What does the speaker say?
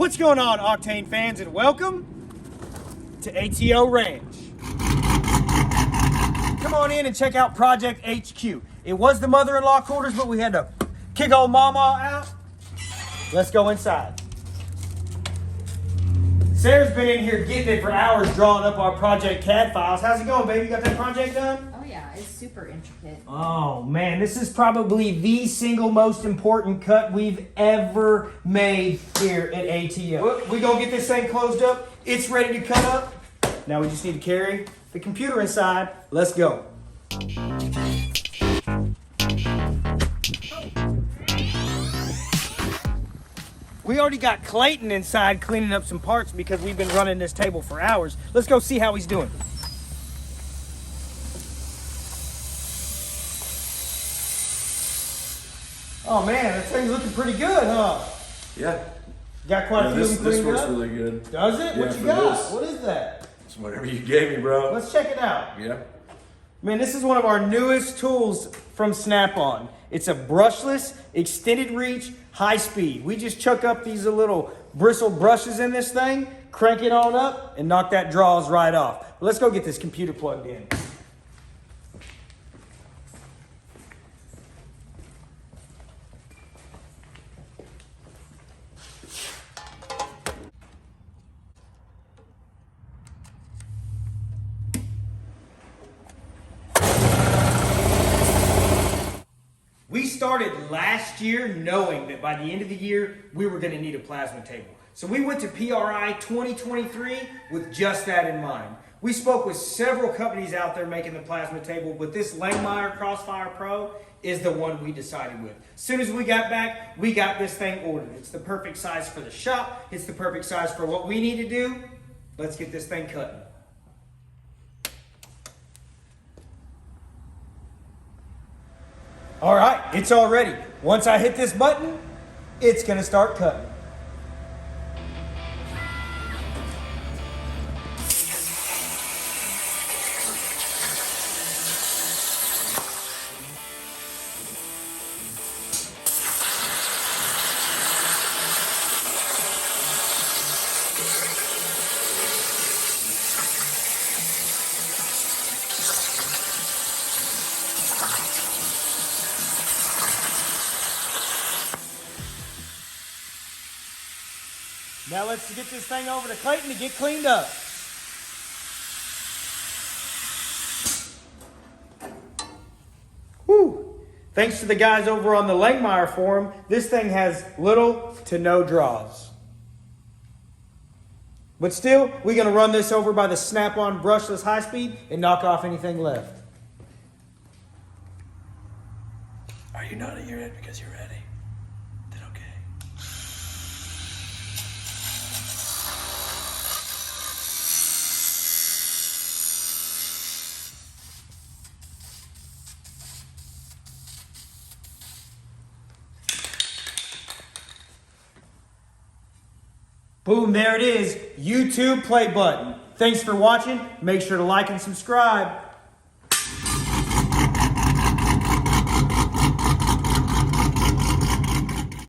What's going on, Octane fans, and welcome to ATO Ranch. Come on in and check out Project HQ. It was the mother-in-law quarters, but we had to kick old mama out. Let's go inside. Sarah's been in here getting it for hours drawing up our project CAD files. How's it going, baby? You got that project done? Oh yeah, it's super intricate. Oh man, this is probably the single most important cut we've ever made here at ATO. We're gonna get this thing closed up. It's ready to cut up. Now we just need to carry the computer inside. Let's go. We already got Clayton inside cleaning up some parts because we've been running this table for hours. Let's go see how he's doing. Oh man, that thing's looking pretty good, huh? Yeah. Got quite a few of them This cleaned works up? really good. Does it? Yeah, What you for got? this. What is that? It's whatever you gave me, bro. Let's check it out. Yeah. Man, this is one of our newest tools from Snap-on. It's a brushless, extended reach, high speed. We just chuck up these little bristle brushes in this thing, crank it on up, and knock that draws right off. Let's go get this computer plugged in. We started last year knowing that by the end of the year, we were going to need a plasma table. So we went to PRI 2023 with just that in mind. We spoke with several companies out there making the plasma table, but this Langmuir Crossfire Pro is the one we decided with. As soon as we got back, we got this thing ordered. It's the perfect size for the shop. It's the perfect size for what we need to do. Let's get this thing cutting. All right, it's all ready. Once I hit this button, it's gonna start cutting. Now let's get this thing over to Clayton to get cleaned up. Whew. Thanks to the guys over on the Langmuir forum, this thing has little to no draws. But still, we're going to run this over by the Snap-on brushless high speed and knock off anything left. Are you nodding your head because you're ready? Then okay. Boom, there it is. YouTube play button. Thanks for watching. Make sure to like and subscribe.